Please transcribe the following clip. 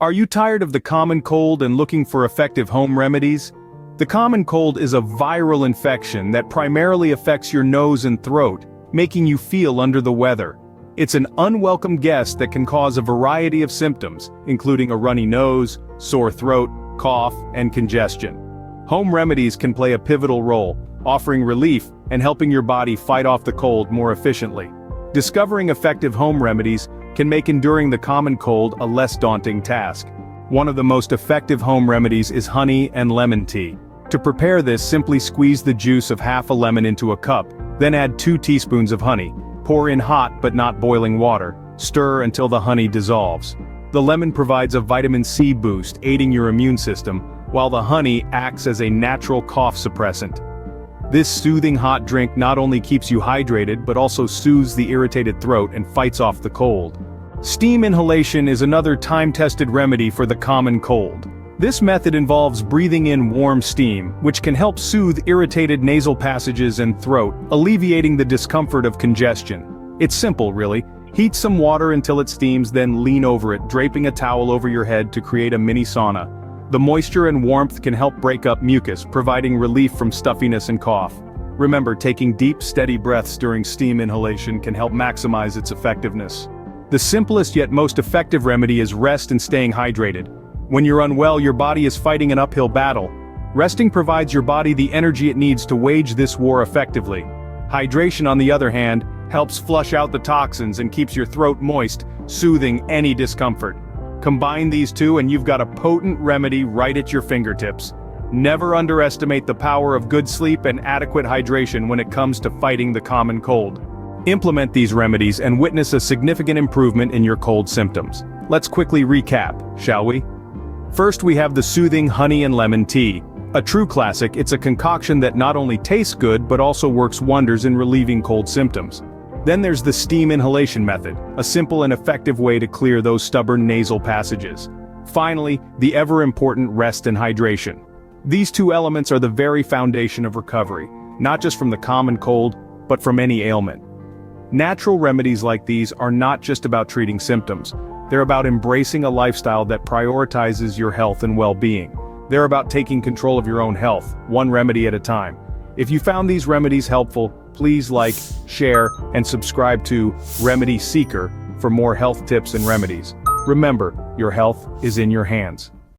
Are you tired of the common cold and looking for effective home remedies? The common cold is a viral infection that primarily affects your nose and throat, making you feel under the weather. It's an unwelcome guest that can cause a variety of symptoms, including a runny nose, sore throat, cough, and congestion. Home remedies can play a pivotal role, offering relief and helping your body fight off the cold more efficiently. Discovering effective home remedies can make enduring the common cold a less daunting task. One of the most effective home remedies is honey and lemon tea. To prepare this, simply squeeze the juice of half a lemon into a cup, then add 2 teaspoons of honey. Pour in hot but not boiling water. Stir until the honey dissolves. The lemon provides a vitamin C boost, aiding your immune system, while the honey acts as a natural cough suppressant. This soothing hot drink not only keeps you hydrated but also soothes the irritated throat and fights off the cold. Steam inhalation is another time-tested remedy for the common cold. This method involves breathing in warm steam, which can help soothe irritated nasal passages and throat, alleviating the discomfort of congestion. It's simple, really. Heat some water until it steams, then lean over it, draping a towel over your head to create a mini sauna. The moisture and warmth can help break up mucus, providing relief from stuffiness and cough. Remember, taking deep, steady breaths during steam inhalation can help maximize its effectiveness. The simplest yet most effective remedy is rest and staying hydrated. When you're unwell, your body is fighting an uphill battle. Resting provides your body the energy it needs to wage this war effectively. Hydration, on the other hand, helps flush out the toxins and keeps your throat moist, soothing any discomfort. Combine these two and you've got a potent remedy right at your fingertips. Never underestimate the power of good sleep and adequate hydration when it comes to fighting the common cold. Implement these remedies and witness a significant improvement in your cold symptoms. Let's quickly recap, shall we? First, we have the soothing honey and lemon tea. A true classic, it's a concoction that not only tastes good but also works wonders in relieving cold symptoms. Then there's the steam inhalation method, a simple and effective way to clear those stubborn nasal passages. Finally, the ever-important rest and hydration. These two elements are the very foundation of recovery, not just from the common cold, but from any ailment. Natural remedies like these are not just about treating symptoms. They're about embracing a lifestyle that prioritizes your health and well-being. They're about taking control of your own health, one remedy at a time. If you found these remedies helpful, please like, share, and subscribe to Remedy Seeker for more health tips and remedies. Remember, your health is in your hands.